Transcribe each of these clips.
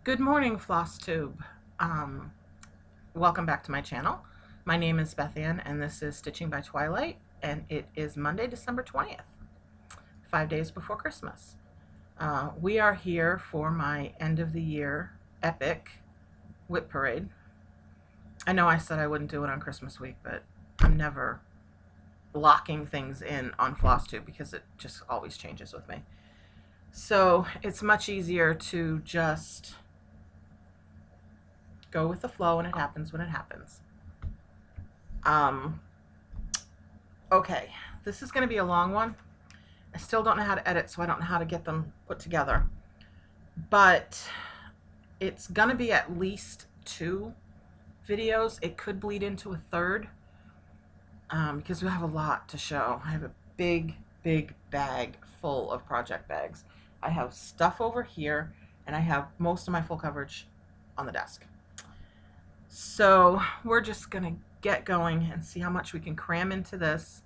Good morning, Floss Tube. Um, Welcome back to my channel. My name is Beth Ann, and this is Stitching by Twilight, and it is Monday, December 20th, 5 days before Christmas. We are here for my end of the year epic WIP Parade. I know I said I wouldn't do it on Christmas week, but I'm never locking things in on Floss Tube because it just always changes with me. So it's much easier to just go with the flow, and it happens when it happens. Okay, this is going to be a long one. I still don't know how to edit, so I don't know how to get them put together. But it's going to be at least 2 videos. It could bleed into a third because we have a lot to show. I have a big bag full of project bags. I have stuff over here, and I have most of my full coverage on the desk. So we're just going to get going and see how much we can cram into this.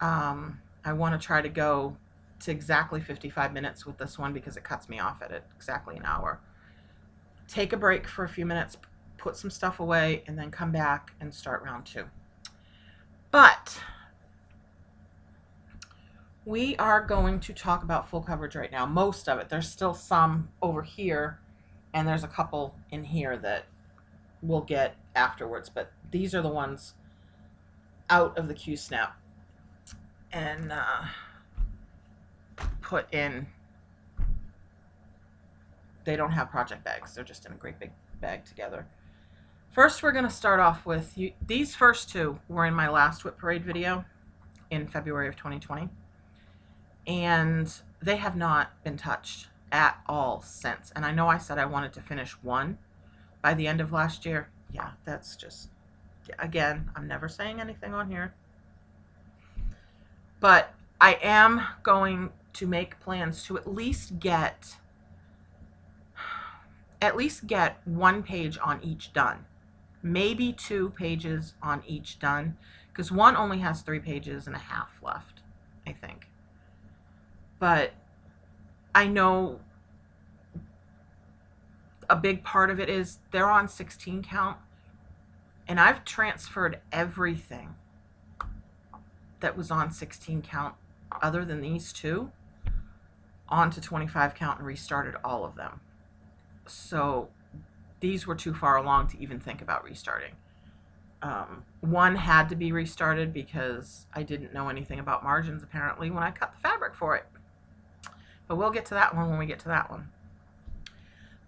I want to try to go to exactly 55 minutes with this one because it cuts me off at exactly an hour. Take a break for a few minutes, put some stuff away, and then come back and start round 2. But we are going to talk about full coverage right now. Most of it. There's still some over here, and there's a couple in here that we'll get afterwards, but these are the ones out of the Q-Snap and put in. They don't have project bags. They're just in a great big bag together. First, we're going to start off with these first 2 were in my last WIP Parade video in February of 2020, and they have not been touched at all since. And I know I said I wanted to finish 1 by the end of last year. Yeah, that's just, again, I'm never saying anything on here. But I am going to make plans to at least get 1 page on each done. Maybe 2 pages on each done, because 1 only has 3 pages and a half left, I think. But I know a big part of it is they're on 16 count, and I've transferred everything that was on 16 count other than these 2 onto 25 count and restarted all of them. So these were too far along to even think about restarting. 1 had to be restarted because I didn't know anything about margins apparently when I cut the fabric for it. But we'll get to that one when we get to that one.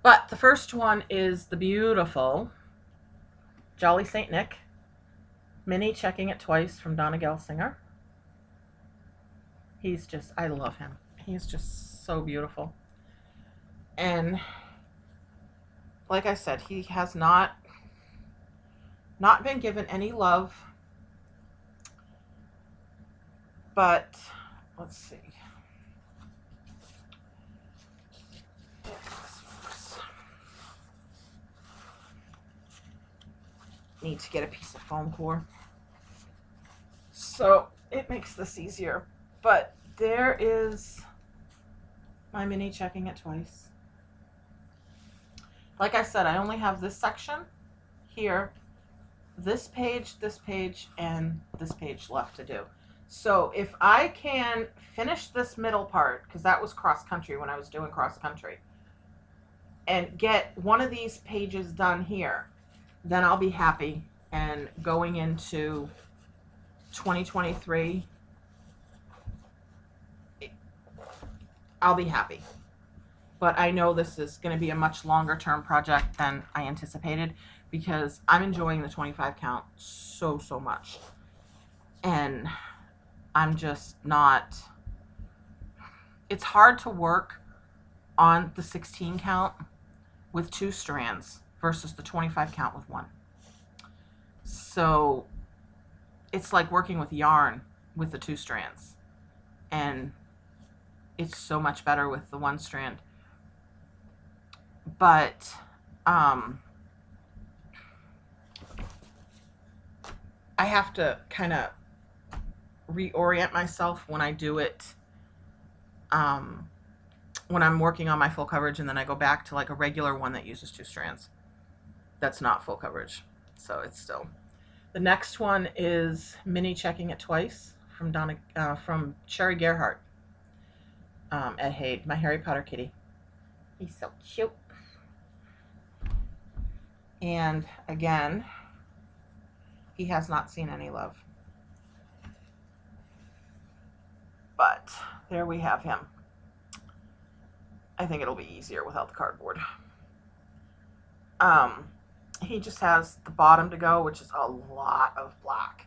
But the first one is the beautiful Jolly St. Nick, Minnie Checking It Twice from Donna Gelsinger. He's just, I love him. He's just so beautiful. And like I said, he has not been given any love. But let's see. Need to get a piece of foam core, so it makes this easier. But there is my Minnie Checking It Twice. Like I said, I only have this section here, this page, and this page left to do. So if I can finish this middle part, because that was cross country when I was doing cross country, and get 1 of these pages done here, then I'll be happy. And going into 2023, I'll be happy. But I know this is going to be a much longer term project than I anticipated because I'm enjoying the 25 count so much. And I'm just not, it's hard to work on the 16 count with 2 strands versus the 25 count with 1. So it's like working with yarn with the 2 strands, and it's so much better with the 1 strand. But I have to kind of reorient myself when I do it when I'm working on my full coverage, and then I go back to like a regular one that uses 2 strands. That's not full coverage. So it's still. The next one is Minnie Checking It Twice from Sherry Gerhardt at Haid, my Harry Potter kitty. He's so cute. And again, he has not seen any love. But there we have him. I think it'll be easier without the cardboard. He just has the bottom to go, which is a lot of black.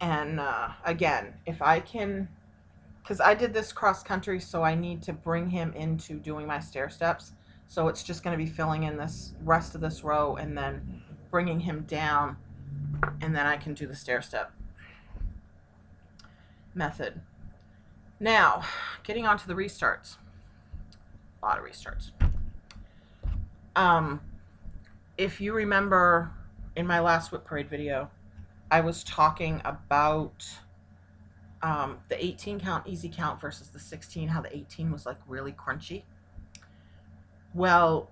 And again, if I can, because I did this cross country, so I need to bring him into doing my stair steps. So it's just going to be filling in this rest of this row and then bringing him down, and then I can do the stair step method. Now, getting on to the restarts. A lot of restarts. If you remember in my last WIP Parade video, I was talking about the 18 count easy count versus the 16, how the 18 was like really crunchy. Well,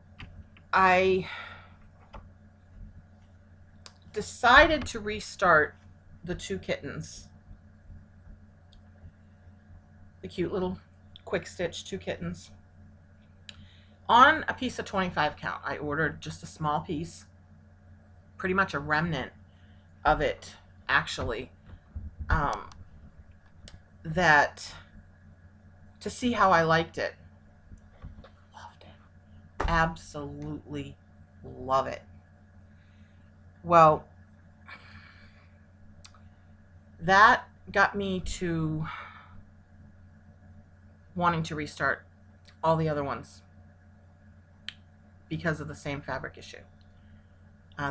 I decided to restart the 2 kittens, the cute little quick stitch 2 kittens, on a piece of 25 count. I ordered just a small piece, pretty much a remnant of it actually, that to see how I liked it. Loved it. Absolutely love it. Well, that got me to wanting to restart all the other ones because of the same fabric issue.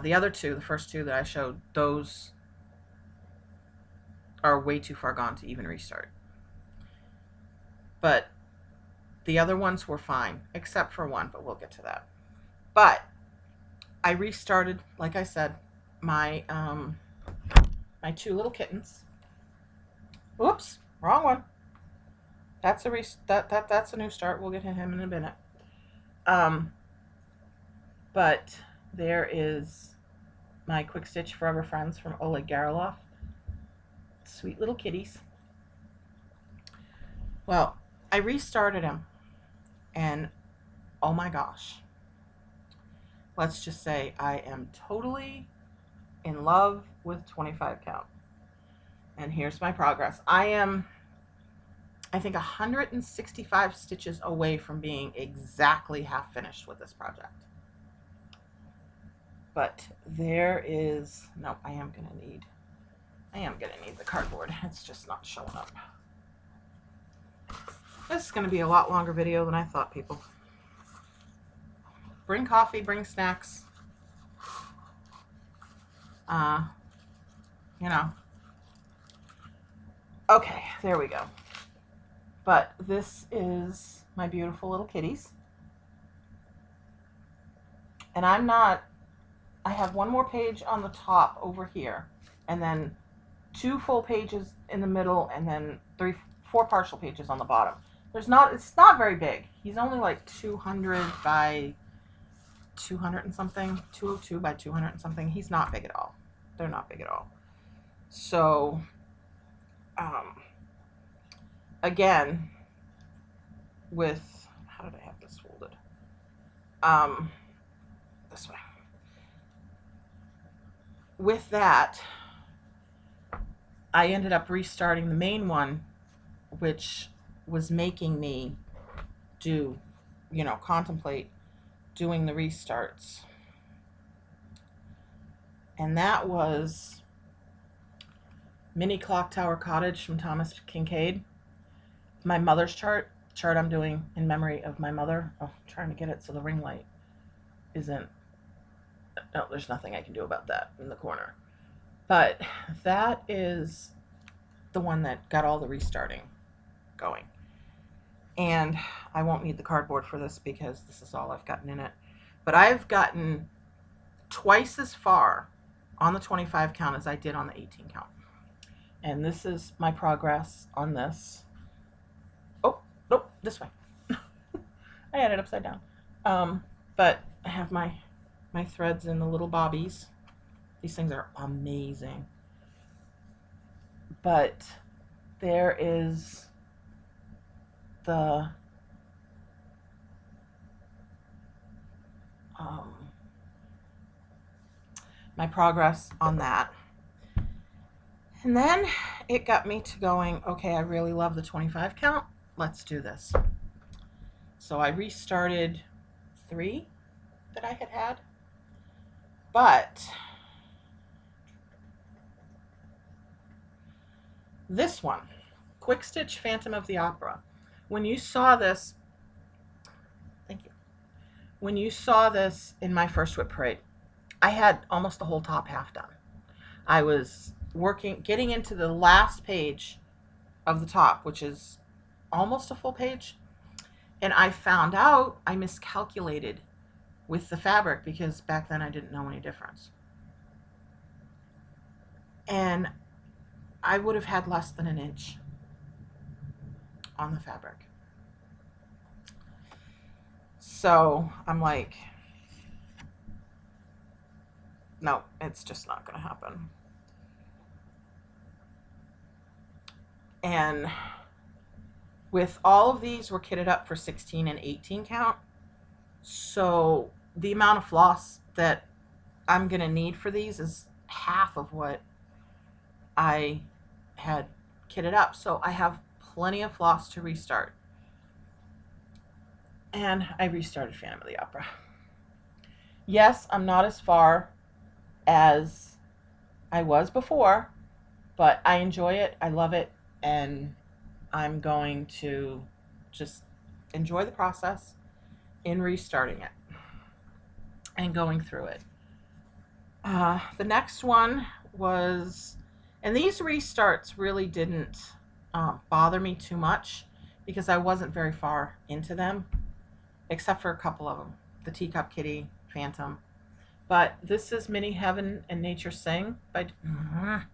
The other 2, the first 2 that I showed, those are way too far gone to even restart. But the other ones were fine, except for one, but we'll get to that. But I restarted, like I said, my my 2 little kittens. Oops, wrong one. That's a that's a new start. We'll get to him in a minute. But there is my Quick Stitch Forever Friends from Oleg Gariloff. Sweet little kitties. Well, I restarted him, and oh my gosh. Let's just say I am totally in love with 25 count. And here's my progress. I am, I think, 165 stitches away from being exactly half finished with this project. But there is, no, I am going to need the cardboard. It's just not showing up. This is going to be a lot longer video than I thought, people. Bring coffee, bring snacks. You know. Okay, there we go. But this is my beautiful little kitties. And I have 1 more page on the top over here, and then 2 full pages in the middle, and then 4 partial pages on the bottom. It's not very big. He's only like 200 by 200 and something, 202 by 200 and something. He's not big at all. They're not big at all. So, again, with, how did I have this folded? This way. With that, I ended up restarting the main one, which was making me contemplate doing the restarts. And that was Mini Clock Tower Cottage from Thomas Kincaid. My mother's chart I'm doing in memory of my mother. Oh, I'm trying to get it so the ring light isn't, no, there's nothing I can do about that in the corner. But that is the one that got all the restarting going. And I won't need the cardboard for this because this is all I've gotten in it. But I've gotten twice as far on the 25 count as I did on the 18 count. And this is my progress on this. Oh, nope, this way. I had it upside down. But I have my threads in the little bobbies. These things are amazing. But there is the my progress on that. And then it got me to going, okay, I really love the 25 count. Let's do this. So I restarted 3 that I had. But this one, Quick Stitch Phantom of the Opera. When you saw this, thank you. When you saw this in my first WIP Parade, I had almost the whole top half done. I was getting into the last page of the top, which is almost a full page. And I found out I miscalculated with the fabric because back then I didn't know any difference. And I would have had less than an inch on the fabric. So I'm like, no, it's just not going to happen. And with all of these, we're kitted up for 16 and 18 count. So the amount of floss that I'm going to need for these is half of what I had kitted up. So I have plenty of floss to restart. And I restarted Phantom of the Opera. Yes, I'm not as far as I was before, but I enjoy it. I love it. And I'm going to just enjoy the process in restarting it and going through it. The next one was, and these restarts really didn't bother me too much because I wasn't very far into them, except for a couple of them, the Teacup Kitty, Phantom. But this is Minnie, Heaven, and Nature Sing by Donna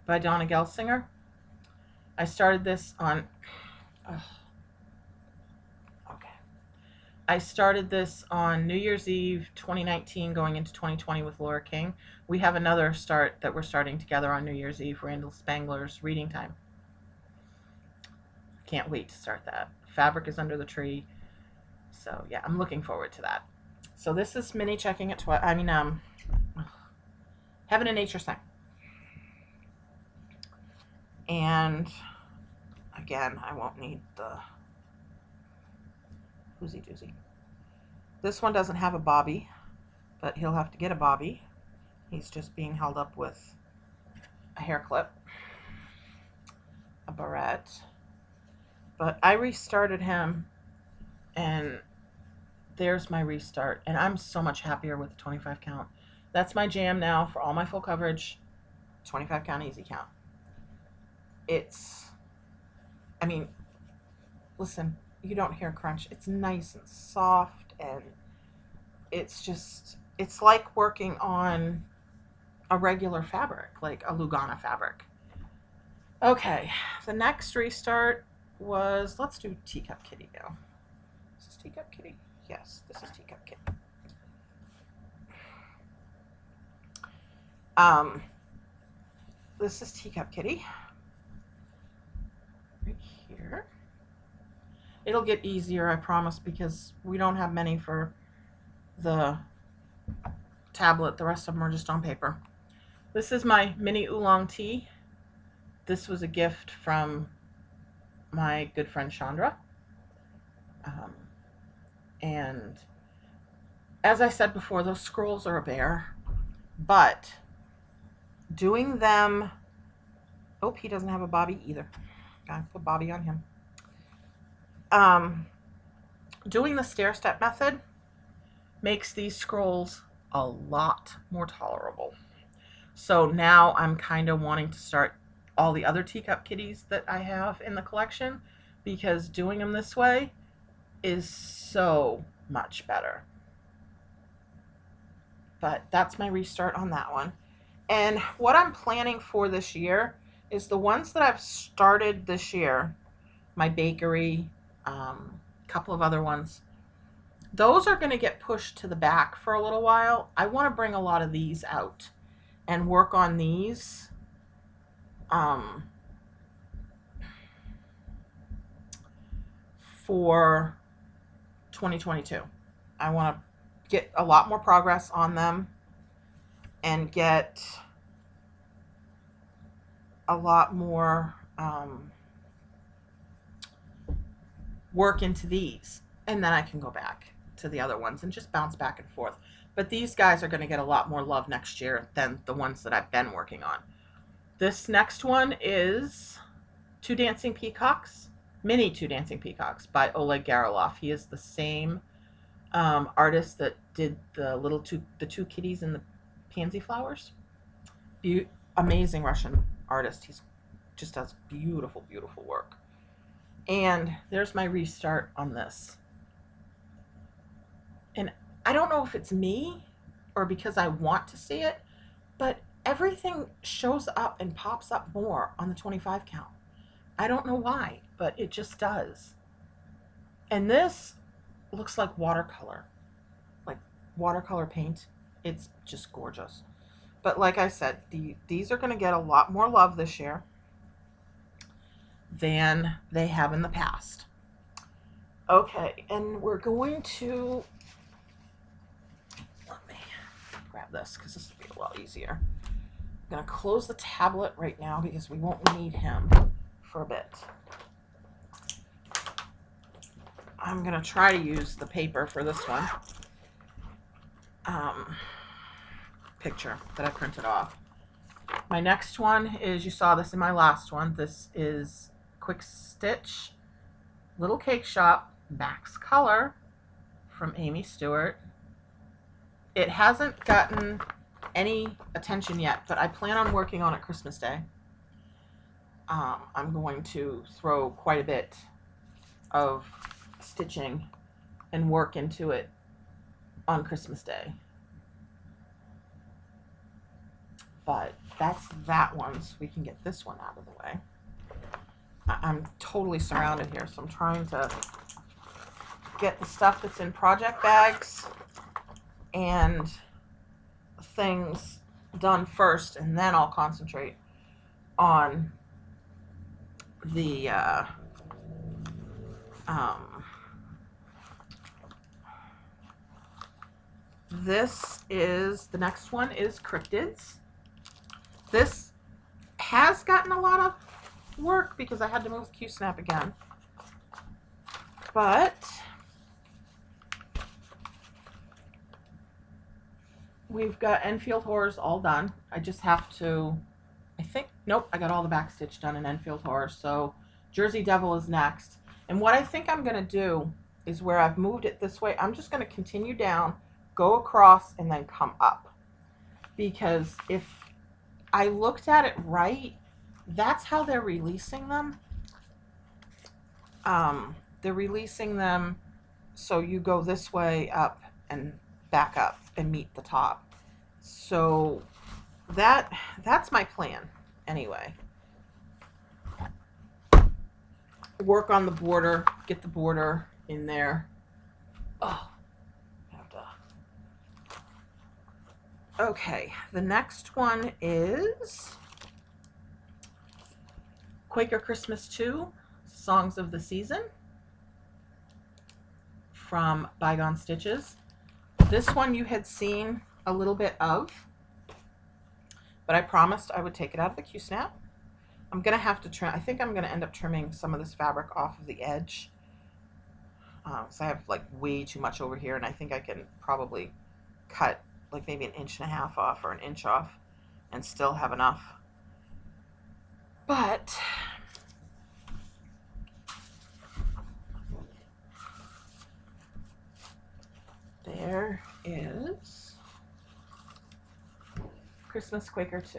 Gelsinger. I started this on, I started this on New Year's Eve 2019 going into 2020 with Laura King. We have another start that we're starting together on New Year's Eve, Randall Spangler's Reading Time. Can't wait to start that. Fabric is under the tree. So yeah, I'm looking forward to that. So this is Minnie checking at Heaven and Nature Sing. And again, I won't need the whoozy doozy. This one doesn't have a bobby, but he'll have to get a bobby. He's just being held up with a hair clip, a barrette. But I restarted him, and there's my restart. And I'm so much happier with the 25 count. That's my jam now for all my full coverage, 25 count easy count. It's, I mean, listen, you don't hear crunch. It's nice and soft, and it's just, it's like working on a regular fabric, like a Lugana fabric. Okay, the next restart was, let's do Teacup Kitty now. Is this Teacup Kitty? Yes, this is Teacup Kitty. This is Teacup Kitty. Right here. It'll get easier, I promise, because we don't have many for the tablet. The rest of them are just on paper. This is my mini Oolong Tea. This was a gift from my good friend Chandra. And as I said before, those scrolls are a bear, but doing them, oh, he doesn't have a bobby either. Gotta put bobby on him. Doing the stair step method makes these scrolls a lot more tolerable. So now I'm kind of wanting to start all the other Teacup Kitties that I have in the collection, because doing them this way is so much better. But that's my restart on that one. And what I'm planning for this year is the ones that I've started this year, my bakery, a couple of other ones. Those are going to get pushed to the back for a little while. I want to bring a lot of these out and work on these. For 2022. I want to get a lot more progress on them and get a lot more work into these. And then I can go back to the other ones and just bounce back and forth. But these guys are going to get a lot more love next year than the ones that I've been working on. This next one is Two Dancing Peacocks, Mini Two Dancing Peacocks by Oleg Gariloff. He is the same artist that did the two kitties and the pansy flowers. Amazing Russian artist. He's just does beautiful, beautiful work. And there's my restart on this. And I don't know if it's me or because I want to see it, but everything shows up and pops up more on the 25 count. I don't know why, but it just does. And this looks like watercolor paint. It's just gorgeous. But like I said, these are going to get a lot more love this year than they have in the past. Okay, and we're going to, let me grab this because this will be a lot easier. I'm going to close the tablet right now because we won't need him for a bit. I'm going to try to use the paper for this one. Picture that I printed off. My next one is, you saw this in my last one. This is Quick Stitch Little Cake Shop Max Color from Amy Stewart. It hasn't gotten any attention yet, but I plan on working on it Christmas Day. I'm going to throw quite a bit of stitching and work into it on Christmas Day. But that's that one, so we can get this one out of the way. I'm totally surrounded here, so I'm trying to get the stuff that's in project bags and things done first, and then I'll concentrate on the the next one is Cryptids. This has gotten a lot of work because I had to move Q-Snap again. But we've got Enfield Horrors all done. I just have to, nope, I got all the back stitch done in Enfield Horrors. So Jersey Devil is next. And what I think I'm going to do is, where I've moved it this way, I'm just going to continue down, go across, and then come up. Because if I looked at it right, that's how they're releasing them. They're releasing them so you go this way up and back up and meet the top. So that's my plan anyway. Work on the border, get the border in there. Oh, have to. Okay, the next one is Quaker Christmas 2, Songs of the Season from Bygone Stitches. This one you had seen a little bit of, but I promised I would take it out of the Q-Snap. I'm going to have to trim. I think I'm going to end up trimming some of this fabric off of the edge. So I have like way too much over here, and I think I can probably cut like maybe 1.5 inches off or 1 inch off and still have enough. But there is Christmas Quaker 2.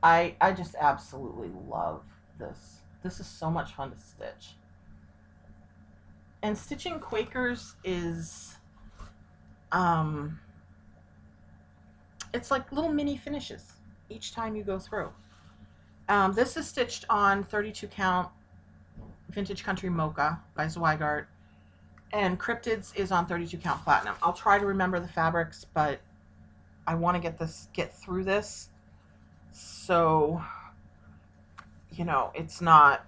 I just absolutely love this. This is so much fun to stitch. And stitching Quakers is, it's like little mini finishes each time you go through. This is stitched on 32 count Vintage Country Mocha by Zweigart. And Cryptids is on 32 count platinum. I'll try to remember the fabrics, but I want to get through this. So, you know, it's not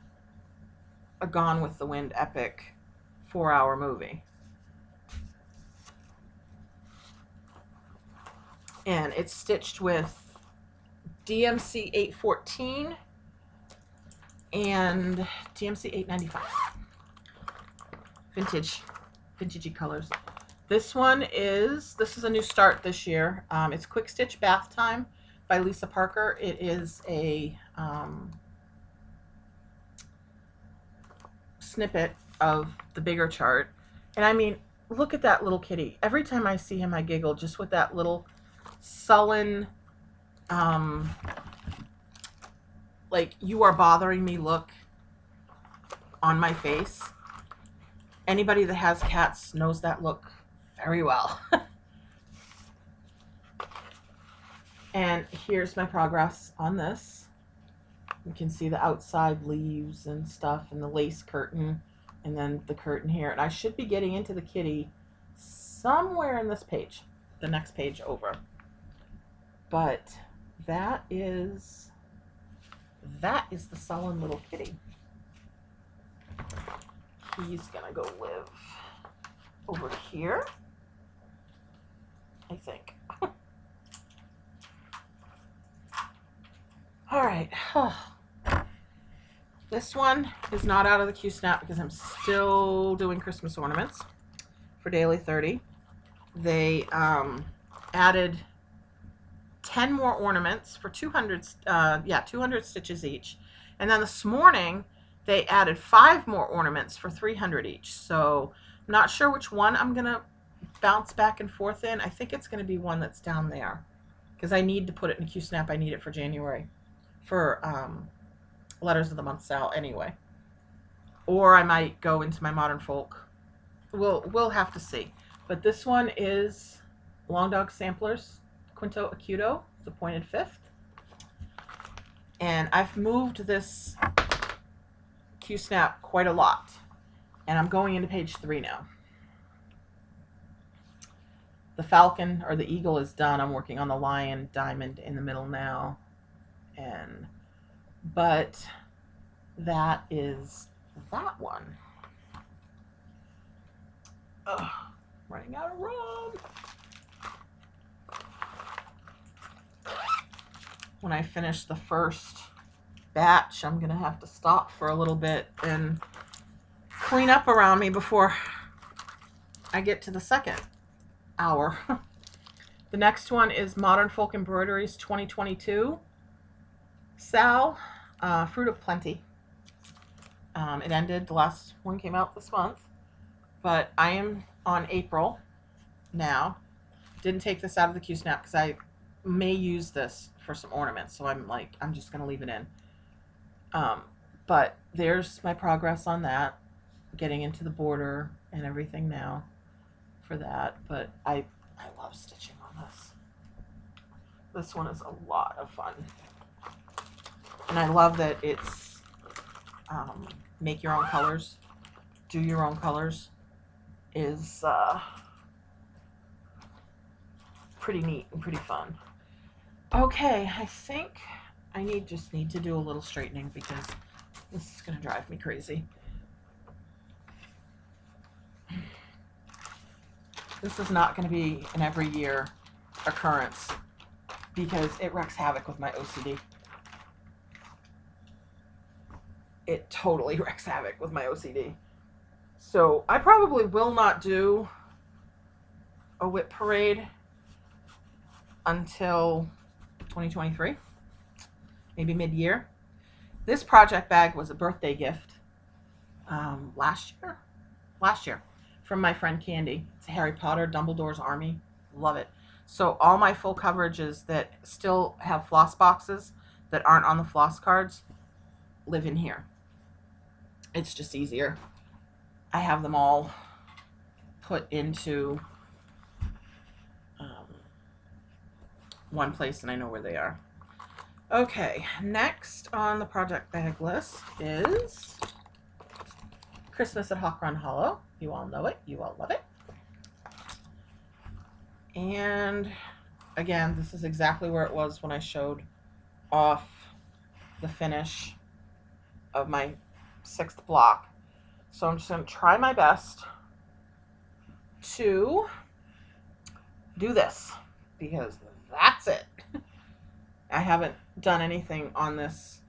a Gone with the Wind epic 4-hour movie. And it's stitched with DMC 814 and DMC 895. Vintagey colors. This is a new start this year. It's Quick Stitch Bath Time by Lisa Parker. It is a snippet of the bigger chart. And I mean, look at that little kitty. Every time I see him, I giggle just with that little sullen, like, you are bothering me look on my face. Anybody that has cats knows that look very well. And here's my progress on this. You can see the outside leaves and stuff and the lace curtain and then the curtain here. And I should be getting into the kitty somewhere in this page, the next page over. But that is the sullen little kitty. He's gonna go live over here, I think. All right. This one is not out of the Q-Snap because I'm still doing Christmas ornaments for Daily 30. They added 10 more ornaments for 200 stitches each. And then this morning they added 5 more ornaments for 300 each. So I'm not sure which one I'm gonna bounce back and forth in. I think it's gonna be one that's down there because I need to put it in Q-Snap. I need it for January for Letters of the Month sale anyway. Or I might go into my Modern Folk. We'll have to see. But this one is Long Dog Samplers Quinto Acuto, the pointed 5th. And I've moved this Q-Snap quite a lot. And I'm going into page 3 now. The falcon or the eagle is done. I'm working on the lion diamond in the middle now. But that is that one. Ugh, running out of room. When I finish the first batch, I'm gonna have to stop for a little bit and clean up around me before I get to the second hour. The next one is Modern Folk Embroideries 2022. Sal, Fruit of Plenty. It ended, the last one came out this month, but I am on April now. Didn't take this out of the Q-Snap because I may use this for some ornaments, so I'm just gonna leave it in. But there's my progress on that, getting into the border and everything now for that. But I love stitching on this. This one is a lot of fun. And I love that it's make your own colors, do your own colors is pretty neat and pretty fun. Okay, I think I just need to do a little straightening because this is going to drive me crazy. This is not going to be an every year occurrence because it wreaks havoc with my OCD. It totally wreaks havoc with my OCD. So I probably will not do a WIP Parade until 2023, maybe mid-year. This project bag was a birthday gift last year from my friend Candy. It's a Harry Potter Dumbledore's Army. Love it. So all my full coverages that still have floss boxes that aren't on the floss cards live in here. It's just easier. I have them all put into one place and I know where they are. Okay, next on the project bag list is Christmas at Hawk Run Hollow. You all know it. You all love it. And again, this is exactly where it was when I showed off the finish of my 6th block. So I'm just going to try my best to do this because that's it. I haven't done anything on this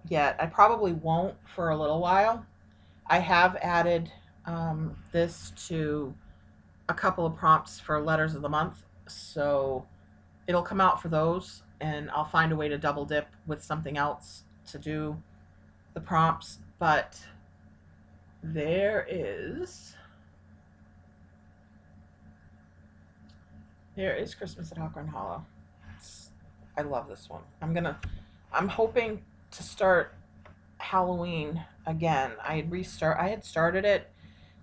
yet. I probably won't for a little while. I have added this to a couple of prompts for letters of the month, so it'll come out for those, and I'll find a way to double dip with something else to do the prompts. But there is Christmas at Hawk Run Hollow. I love this one. I'm hoping to start Halloween again. I had started it,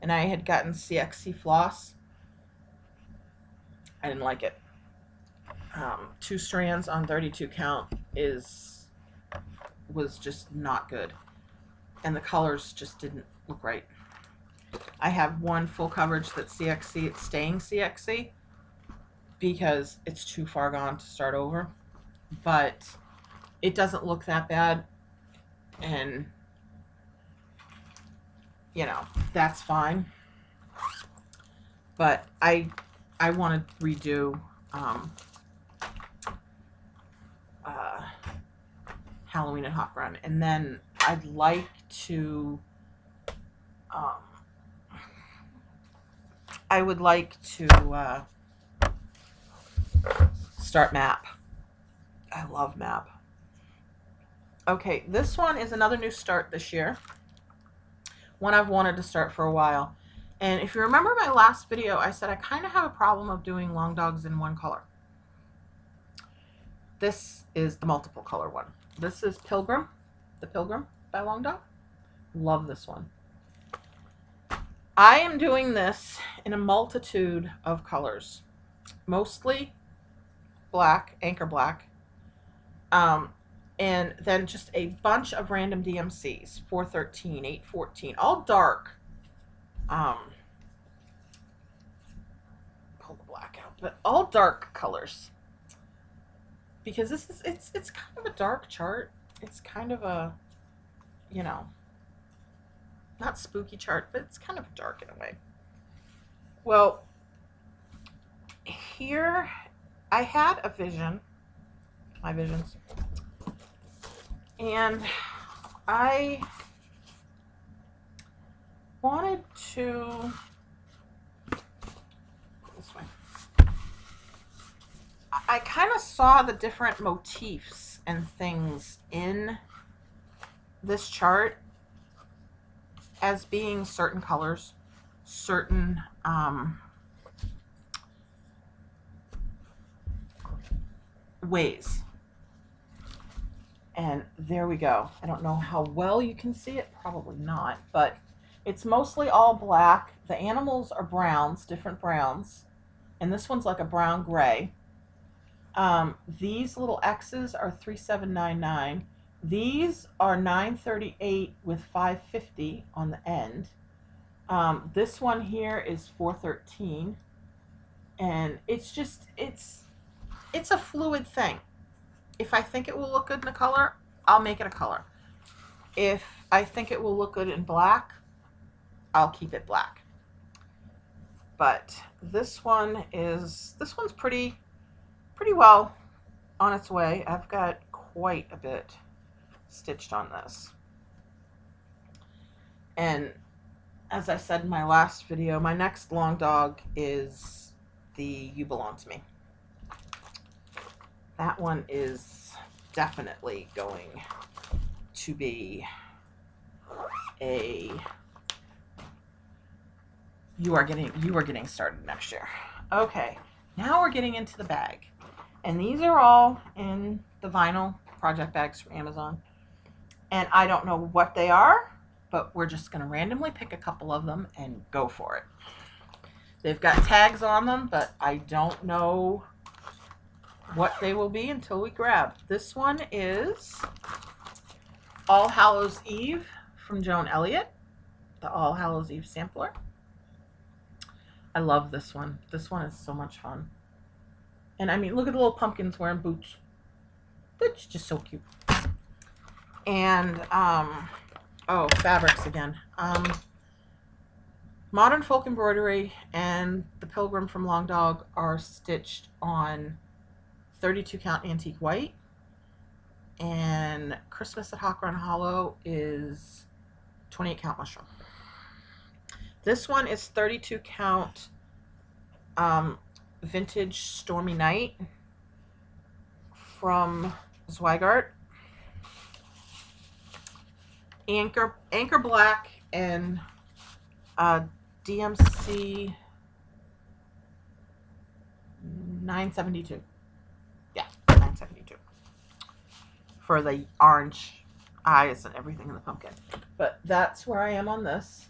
and I had gotten CXC Floss. I didn't like it. 2 strands on 32 count was just not good, and the colors just didn't look right. I have one full coverage that's CXC. It's staying CXC because it's too far gone to start over, but it doesn't look that bad, and you know, that's fine. But I want to redo Halloween at Hawk Run, and then I'd like to I would like to start map. I love map. Okay, this one is another new start this year. One I've wanted to start for a while. And if you remember my last video, I said I kind of have a problem of doing long dogs in one color. This is the multiple color one. This is Pilgrim, the Pilgrim by Long Dog. Love this one. I am doing this in a multitude of colors, mostly black, anchor black, and then just a bunch of random DMCs, 413, 814, all dark. Pull the black out, but all dark colors. Because this is, it's kind of a dark chart. It's kind of a, you know, not spooky chart, but it's kind of dark in a way. Well, here I had a vision, my visions, and I wanted to, this way. I kind of saw the different motifs and things in this chart as being certain colors, certain ways. And there we go. I don't know how well you can see it, probably not, but it's mostly all black. The animals are browns, different browns, and this one's like a brown gray. These little X's are 3799. These are 938 with 550 on the end. This one here is 413, and it's just, it's a fluid thing. If I think it will look good in a color, I'll make it a color. If I think it will look good in black, I'll keep it black. But this one's pretty well on its way. I've got quite a bit stitched on this. And as I said in my last video, my next long dog is the You Belong to Me. That one is definitely going to be a you are getting started next year. Okay, now we're getting into the bag. And these are all in the vinyl project bags from Amazon. And I don't know what they are, but we're just going to randomly pick a couple of them and go for it. They've got tags on them, but I don't know what they will be until we grab. This one is All Hallows Eve from Joan Elliott. the All Hallows Eve sampler. I love this one. This one is so much fun. And I mean, look at the little pumpkins wearing boots. That's just so cute. And, oh, fabrics again. Modern Folk Embroidery and the Pilgrim from Long Dog are stitched on 32 count antique white. And Christmas at Hawk Run Hollow is 28 count mushroom. This one is 32 count vintage Stormy Night from Zweigart. Anchor Black and DMC 972. Yeah, 972. For the orange eyes and everything in the pumpkin. But that's where I am on this.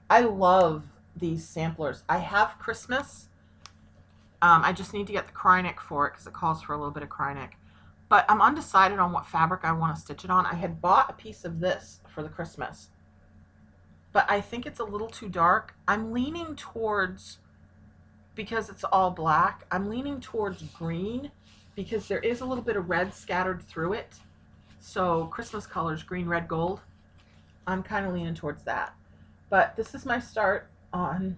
I love these samplers. I have Christmas. I just need to get the Krynic for it because it calls for a little bit of Krynic. But I'm undecided on what fabric I want to stitch it on. I had bought a piece of this for the Christmas, but I think it's a little too dark. I'm leaning towards, because it's all black, I'm leaning towards green because there is a little bit of red scattered through it. So Christmas colors, green, red, gold. I'm kind of leaning towards that. But this is my start on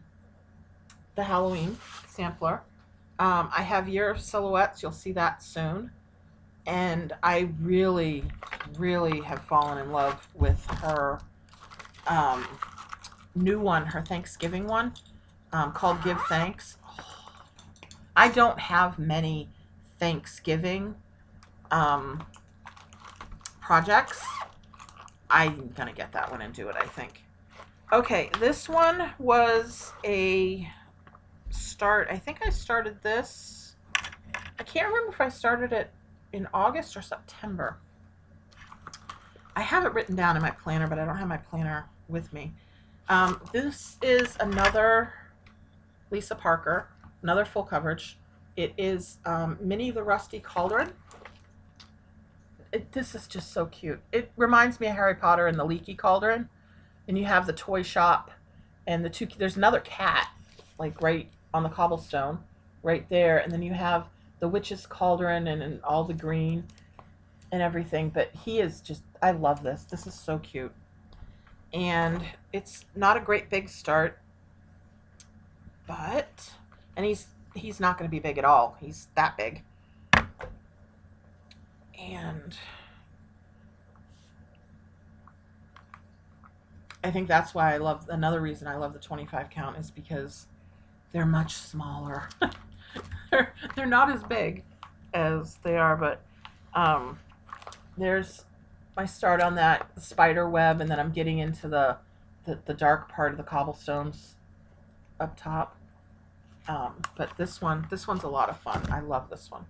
the Halloween sampler. I have Year of Silhouettes. You'll see that soon. And I really, really have fallen in love with her new one, her Thanksgiving one, called Give Thanks. I don't have many Thanksgiving projects. I'm going to get that one and do it, I think. Okay, this one was a start. I think I started this. I can't remember if I started it in August or September. I have it written down in my planner, but I don't have my planner with me. This is another Lisa Parker, another full coverage. It is Minnie the Rusty Cauldron. This is just so cute. It reminds me of Harry Potter and the Leaky Cauldron. And you have the toy shop and the two, there's another cat, like right on the cobblestone, right there. And then you have the witch's cauldron and all the green and everything. But he is just, I love this. This is so cute. And it's not a great big start, but, and he's not going to be big at all. He's that big. And I think that's why I love, another reason I love the 25 count is because they're much smaller. they're not as big as they are, but there's my start on that spider web, and then I'm getting into the dark part of the cobblestones up top. But this one's a lot of fun. I love this one.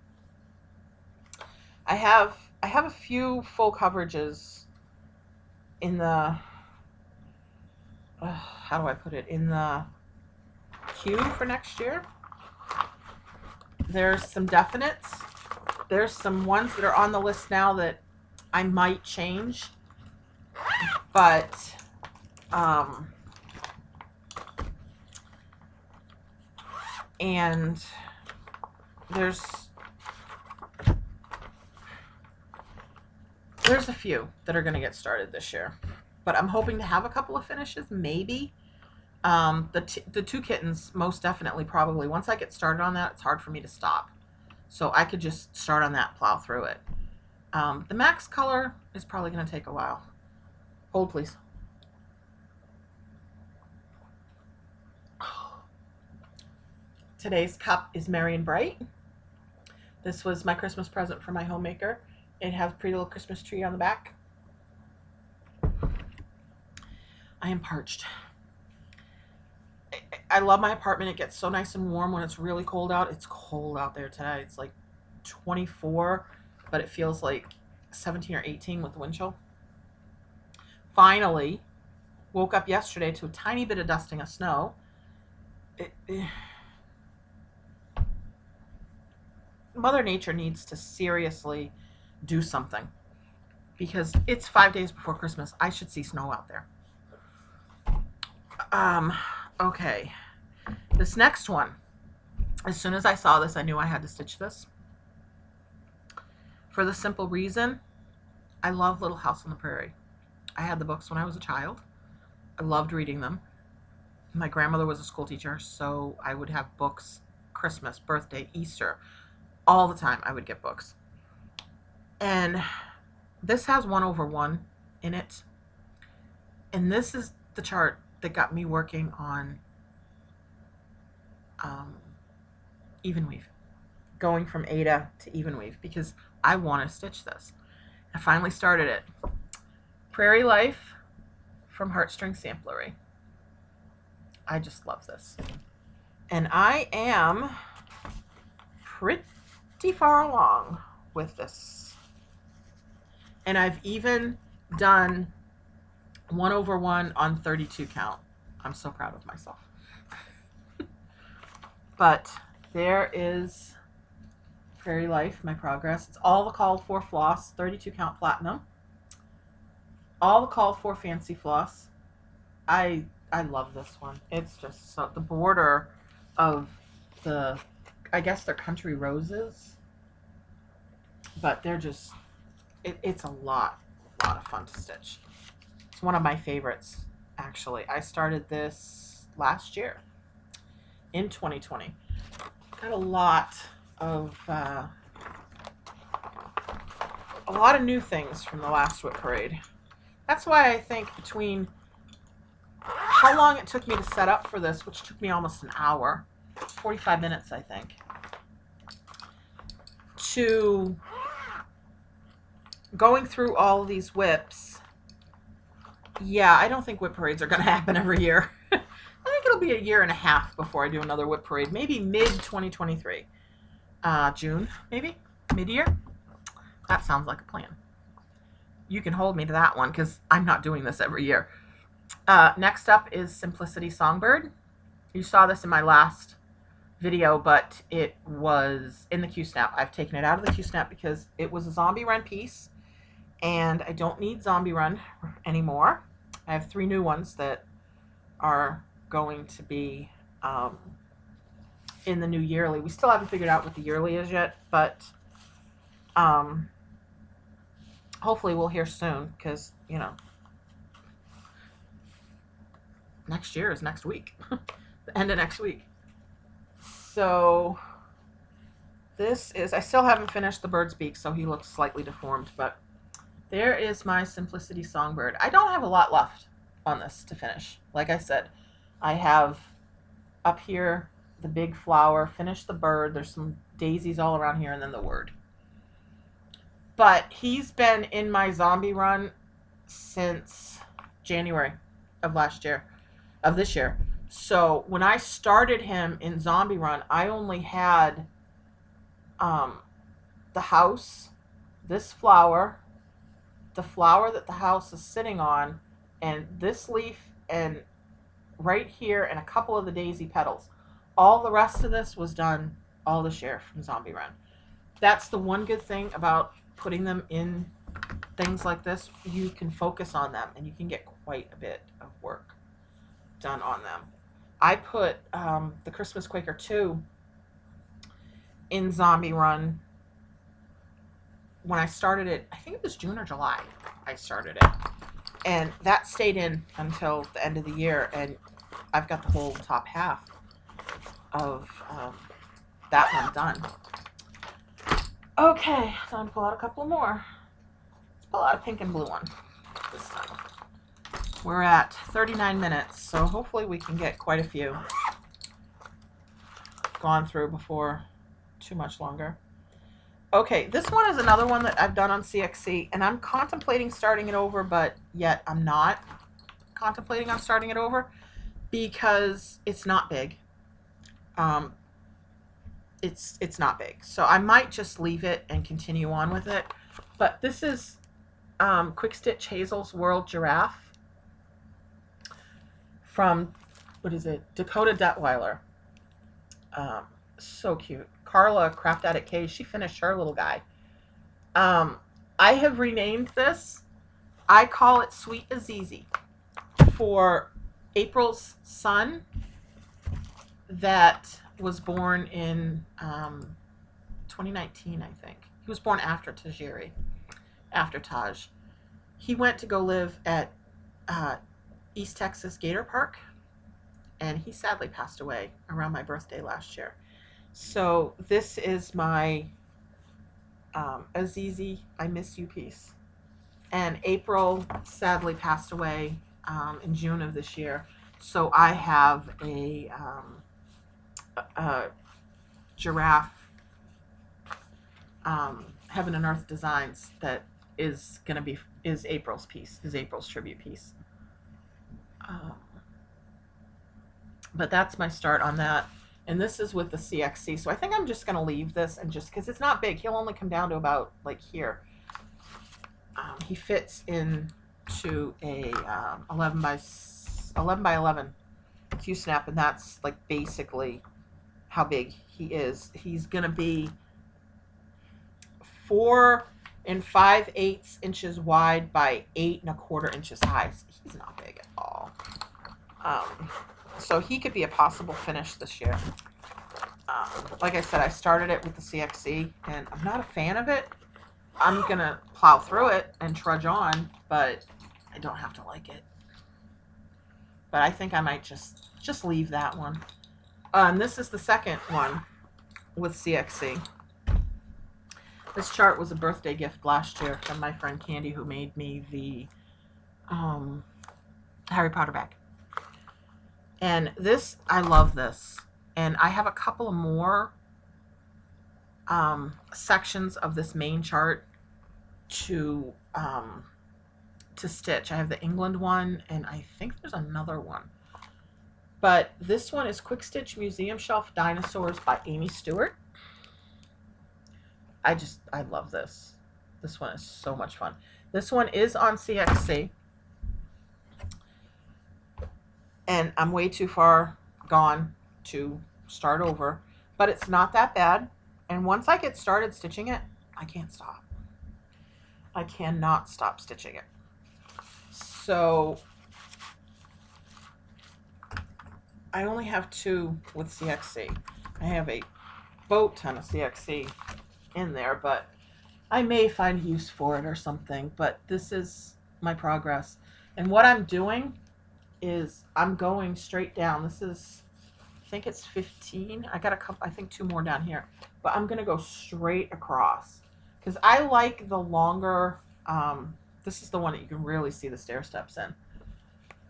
I have a few full coverages in the how do I put it, in the queue for next year. There's some definites. There's some ones that are on the list now that I might change, but and there's a few that are going to get started this year, but I'm hoping to have a couple of finishes, maybe. The two kittens, most definitely, probably. Once I get started on that, it's hard for me to stop. So I could just start on that, plow through it. The Max color is probably going to take a while. Hold, please. Today's cup is Merry and Bright. This was my Christmas present for my homemaker. It has a pretty little Christmas tree on the back. I am parched. I love my apartment. It gets so nice and warm when it's really cold out. It's cold out there today. It's like 24, but it feels like 17 or 18 with the wind chill. Finally, woke up yesterday to a tiny bit of dusting of snow. Mother Nature needs to seriously do something, because it's 5 days before Christmas. I should see snow out there. Okay. This next one, as soon as I saw this, I knew I had to stitch this. For the simple reason, I love Little House on the Prairie. I had the books when I was a child. I loved reading them. My grandmother was a school teacher, so I would have books Christmas, birthday, Easter. All the time I would get books. And this has 1/1 in it. And this is the chart that got me working on even weave. Going from Ada to even weave because I want to stitch this. I finally started it. Prairie Life from Heartstring Samplery. I just love this. And I am pretty far along with this. And I've even done 1/1 on 32 count. I'm so proud of myself. But there is Prairie Life, my progress. It's all the called for floss, 32 count platinum. All the called for fancy floss. I love this one. It's just so, the border of the, I guess they're country roses, but they're just, it's a lot of fun to stitch. It's one of my favorites, actually. I started this last year in 2020. Got a lot of new things from the last WIP Parade. That's why I think between how long it took me to set up for this, which took me almost an hour, 45 minutes, I think, to going through all of these WIPs. Yeah, I don't think WIP Parades are going to happen every year. I think it'll be a year and a half before I do another WIP Parade. Maybe mid-2023. June, maybe? Mid-year? That sounds like a plan. You can hold me to that one because I'm not doing this every year. Next up is Simplicity Songbird. You saw this in my last video, but it was in the Q-Snap. I've taken it out of the Q-Snap because it was a Zombie Run piece, and I don't need Zombie Run anymore. I have 3 new ones that are going to be in the new yearly. We still haven't figured out what the yearly is yet, but hopefully we'll hear soon because, you know, next year is next week. The end of next week. So this is, I still haven't finished the bird's beak, so he looks slightly deformed, but there is my Simplicity Songbird. I don't have a lot left on this to finish. Like I said, I have up here the big flower, finish the bird, there's some daisies all around here, and then the word. But he's been in my zombie run since January of this year. So when I started him in zombie run, I only had the house, this flower, the flower that the house is sitting on, and this leaf, and right here, and a couple of the daisy petals. All the rest of this was done all this year from zombie run. That's the one good thing about putting them in things like this. You can focus on them, and you can get quite a bit of work done on them. I put the Christmas Quaker 2 in zombie run when I started it. I think it was June or July I started it, and that stayed in until the end of the year, and I've got the whole top half of that one done. Okay, so I'm gonna pull out a couple more. Let's pull out a pink and blue one this time. We're at 39 minutes, so hopefully we can get quite a few gone through before too much longer. Okay, this one is another one that I've done on CXC, and I'm contemplating starting it over, but yet I'm not contemplating on starting it over because it's not big. It's not big, so I might just leave it and continue on with it. But this is Quick Stitch Hazel's World Giraffe from, what is it, Dakota Detweiler. So cute. Carla, Craft Addict K, she finished her little guy. I have renamed this. I call it Sweet Azizi for April's son that was born in 2019, I think. He was born after Tajiri, after Taj. He went to go live at East Texas Gator Park, and he sadly passed away around my birthday last year. So this is my Azizi, I Miss You piece. And April sadly passed away in June of this year. So I have a giraffe Heaven and Earth Designs that is going to be, is April's piece, is April's tribute piece. But that's my start on that. And this is with the CXC. So I think I'm just going to leave this, and just because it's not big, he'll only come down to about like here. He fits into a 11 by 11 Q snap, and that's like basically how big he is. He's going to be 4 5/8 inches wide by 8 1/4 inches high. So he's not big at all. So he could be a possible finish this year. Like I said, I started it with the CXC, and I'm not a fan of it. I'm going to plow through it and trudge on, but I don't have to like it. But I think I might just leave that one. And this is the second one with CXC. This chart was a birthday gift last year from my friend Candy, who made me the Harry Potter bag. And this, I love this. And I have a couple of more sections of this main chart to stitch. I have the England one, and I think there's another one. But this one is Quick Stitch Museum Shelf Dinosaurs by Amy Stewart. I love this. This one is so much fun. This one is on CXC. And I'm way too far gone to start over, but it's not that bad. And once I get started stitching it, I can't stop. I cannot stop stitching it. So I only have 2 with CXC. I have a boat ton of CXC in there, but I may find use for it or something. But this is my progress. And what I'm doing is I'm going straight down. This is, I think it's 15. I got a couple, I think 2 more down here. But I'm going to go straight across because I like the longer, this is the one that you can really see the stair steps in.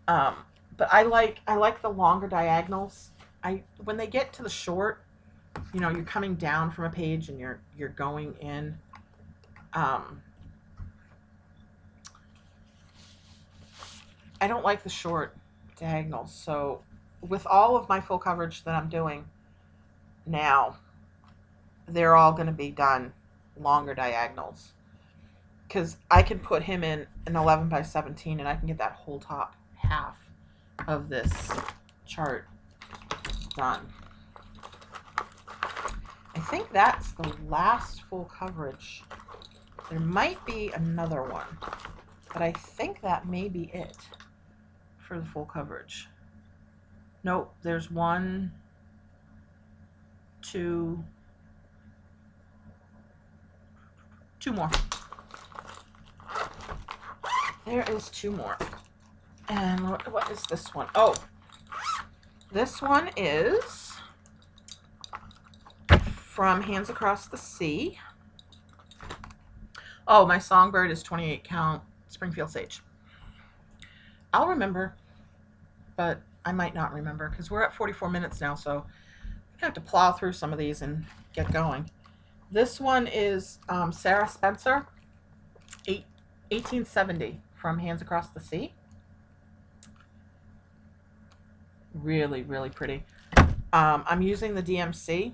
But I like the longer diagonals. When they get to the short, you know, you're coming down from a page and you're going in. I don't like the short diagonals. So with all of my full coverage that I'm doing now, they're all going to be done longer diagonals, because I can put him in an 11 by 17 and I can get that whole top half of this chart done. I think that's the last full coverage. There might be another one, but I think that may be it for the full coverage. Nope, there's 1, 2, 2 more. There is 2 more. And what is this one? Oh, this one is from Hands Across the Sea. Oh, my Songbird is 28 count Springfield Sage. I'll remember, but I might not remember because we're at 44 minutes now, so I have to plow through some of these and get going. This one is Sarah Spencer, 1870, from Hands Across the Sea. Really, really pretty. I'm using the DMC.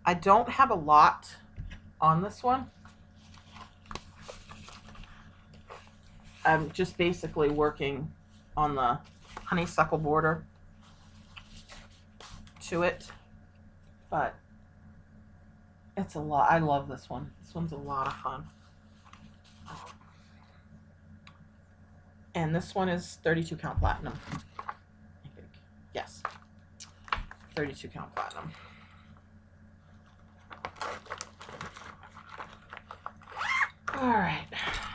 I don't have a lot on this one. I'm just basically working on the honeysuckle border to it, but it's a lot. I love this one. This one's a lot of fun. And this one is 32 count platinum. I think. Yes. 32 count platinum. All right.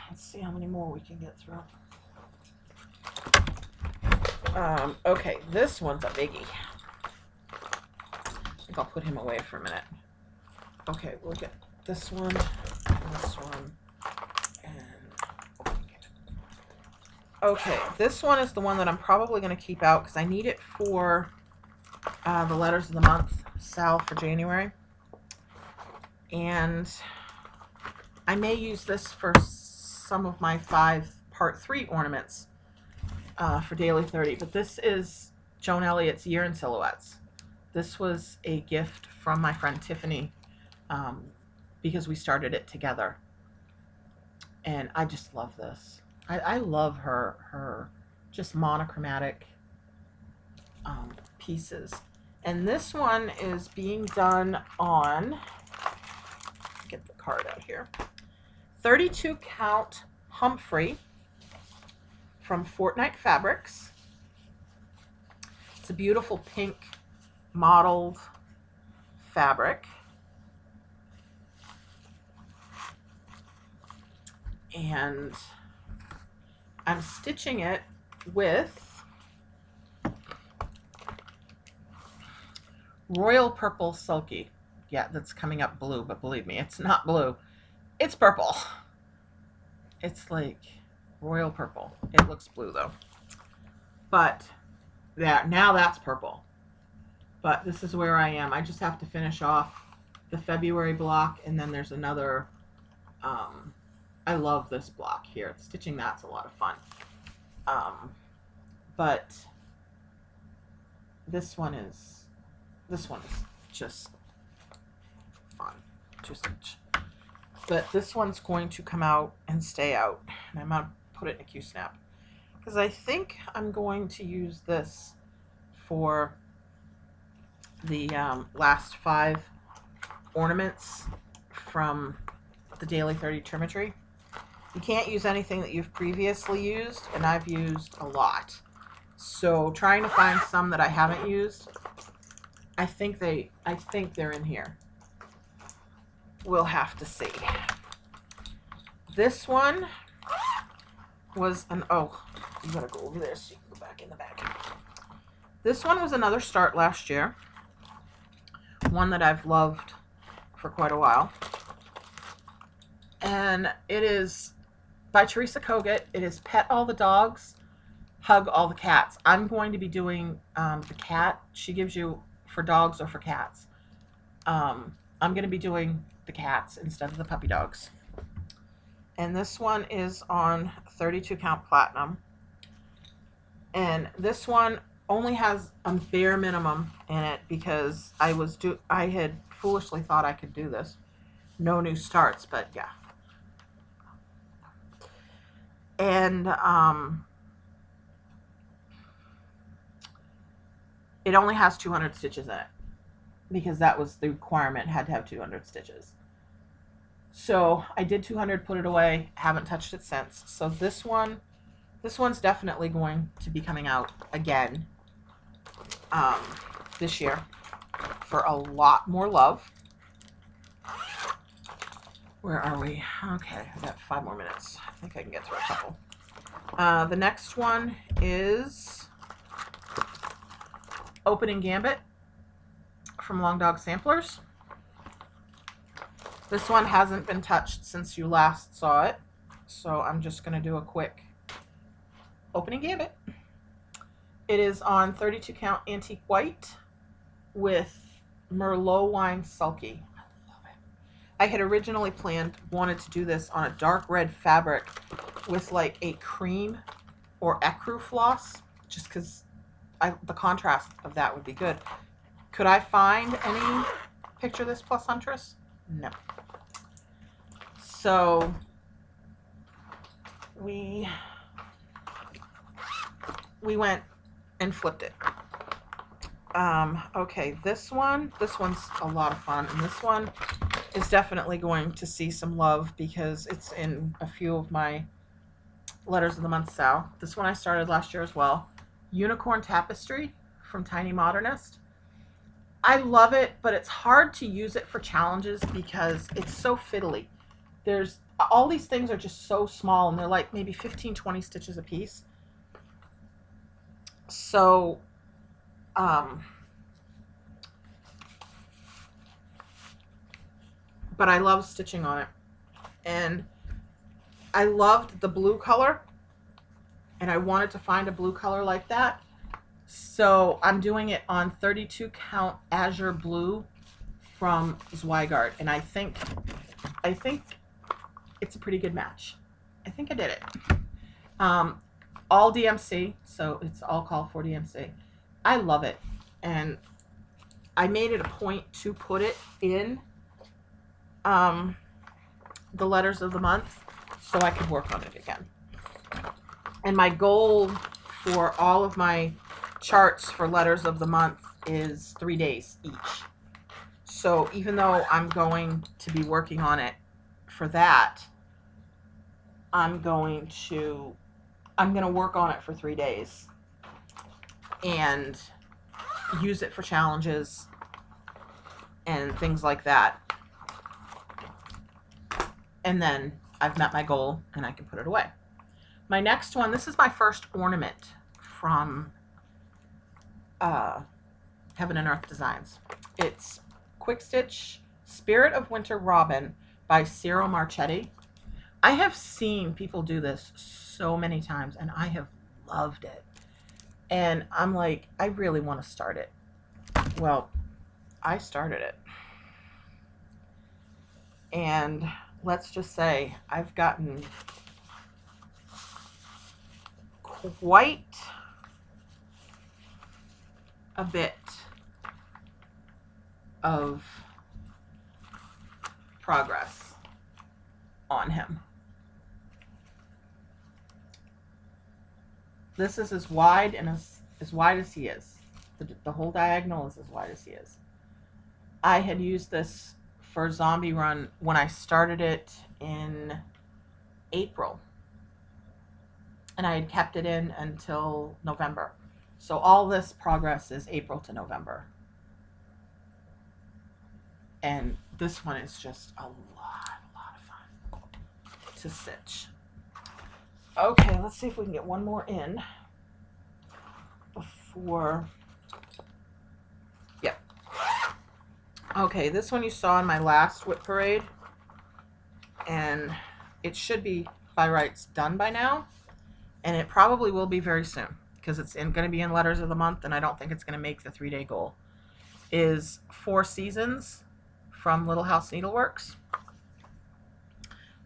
Let's see how many more we can get through. Okay, this one's a biggie. I think I'll put him away for a minute. Okay, we'll get this one, and okay, this one is the one that I'm probably going to keep out because I need it for the letters of the month, Sal, for January. And I may use this for some of my 5 part 3 ornaments for Daily 30, but this is Joan Elliott's Year in Silhouettes. This was a gift from my friend Tiffany because we started it together. And I just love this. I love her just monochromatic pieces. And this one is being done on, get the card out here, 32 count Humphrey from Fortnite Fabrics. It's a beautiful pink mottled fabric. And I'm stitching it with Royal Purple Sulky. Yeah, that's coming up blue, but believe me, it's not blue. It's purple. It's like royal purple. It looks blue though. But yeah, now that's purple. But this is where I am. I just have to finish off the February block, and then there's another. I love this block here. Stitching that's a lot of fun. But this one is just fun to stitch. But this one's going to come out and stay out. And I'm going to put it in a Q-snap. Because I think I'm going to use this for the last 5 ornaments from the Daily 30 Trimmetry. You can't use anything that you've previously used, and I've used a lot. So trying to find some that I haven't used, I think they're in here. We'll have to see. This one was an, oh, you gotta go over there so you can go back in the back. This one was another start last year. One that I've loved for quite a while. And it is by Teresa Kogut. It is Pet All the Dogs, Hug All the Cats. I'm going to be doing the cat she gives you for dogs or for cats. I'm going to be doing the cats instead of the puppy dogs. And this one is on 32 count platinum. And this one only has a bare minimum in it because I had foolishly thought I could do this. No new starts, but yeah. And it only has 200 stitches in it because that was the requirement, had to have 200 stitches. So I did 200, put it away, haven't touched it since. So this one's definitely going to be coming out again this year for a lot more love. Where are we? Okay, I've got 5 more minutes. I think I can get through a couple. The next one is Opening Gambit from Long Dog Samplers. This one hasn't been touched since you last saw it, so I'm just going to do a quick Opening Gambit. It is on 32 count antique white with Merlot wine sulky. I had originally wanted to do this on a dark red fabric with like a cream or ecru floss, just because the contrast of that would be good. Could I find any picture of this plus Huntress? No. So we went and flipped it. Okay, this one's a lot of fun, and this one is definitely going to see some love because it's in a few of my Letters of the Month Sal. This one I started last year as well. Unicorn Tapestry from Tiny Modernist. I love it, but it's hard to use it for challenges because it's so fiddly. There's all these things are just so small, and they're like maybe 15, 20 stitches a piece. So, but I love stitching on it. And I loved the blue color, and I wanted to find a blue color like that. So I'm doing it on 32 count Azure Blue from Zweigart, and I think it's a pretty good match. I think I did it. All DMC, so it's all called for DMC. I love it, and I made it a point to put it in the letters of the month so I could work on it again. And my goal for all of my charts for letters of the month is 3 days each. So even though I'm going to be working on it for that, I'm going to work on it for 3 days and use it for challenges and things like that. And then I've met my goal and I can put it away. My next one, this is my first ornament from Heaven and Earth Designs. It's Quick Stitch Spirit of Winter Robin by Cyril Marchetti. I have seen people do this so many times and I have loved it. And I'm like, I really want to start it. Well, I started it. And let's just say I've gotten quite a bit of progress on him. This is as wide and as wide as he is. The whole diagonal is as wide as he is. I had used this for Zombie Run when I started it in April. And I had kept it in until November. So all this progress is April to November. And this one is just a lot of fun to stitch. Okay, let's see if we can get one more in before. Yep. Okay, this one you saw in my last WIP Parade, and it should be by rights done by now, and it probably will be very soon because it's going to be in letters of the month, and I don't think it's going to make the 3-day goal. Is 4 Seasons from Little House Needleworks.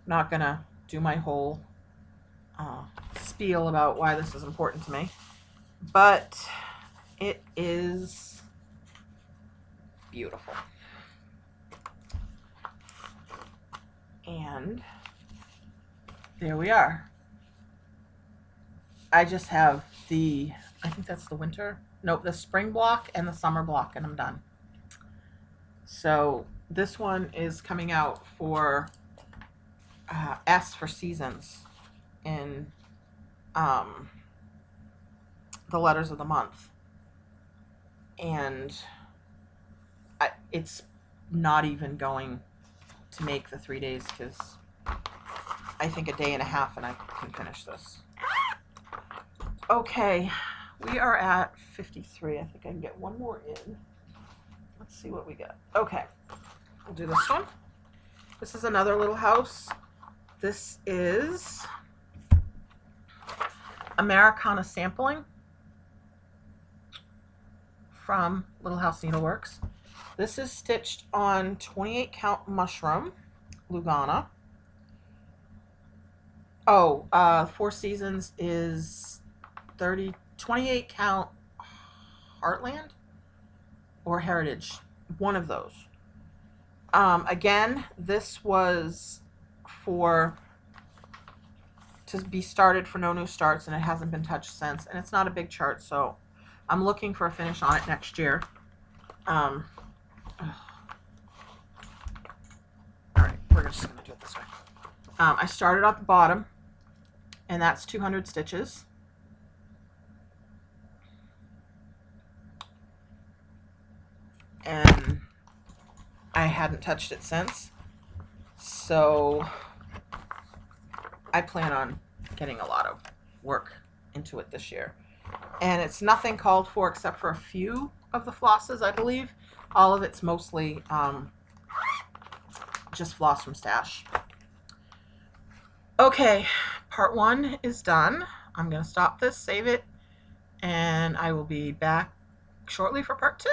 Not going to do my whole spiel about why this is important to me, but it is beautiful. And there we are. I just have I think that's the winter, nope, the spring block and the summer block, and I'm done. So this one is coming out for S for Seasons in the letters of the month, and it's not even going to make the 3 days because I think a day and a half and I can finish this. Okay, we are at 53. I think I can get one more in. Let's see what we get. Okay, we'll do this one. This is another Little House. This is Americana Sampling from Little House Needleworks. This is stitched on 28 count mushroom, Lugana. Oh, 4 Seasons is 28 count Heartland or Heritage, one of those. Again, this was to be started for no new starts, and it hasn't been touched since, and it's not a big chart, so I'm looking for a finish on it next year. All right, we're just going to do it this way. I started at the bottom, and that's 200 stitches. And I hadn't touched it since, so I plan on getting a lot of work into it this year. And it's nothing called for except for a few of the flosses, I believe. All of it's mostly just floss from stash. Okay, part 1 is done. I'm going to stop this, save it, and I will be back shortly for part 2.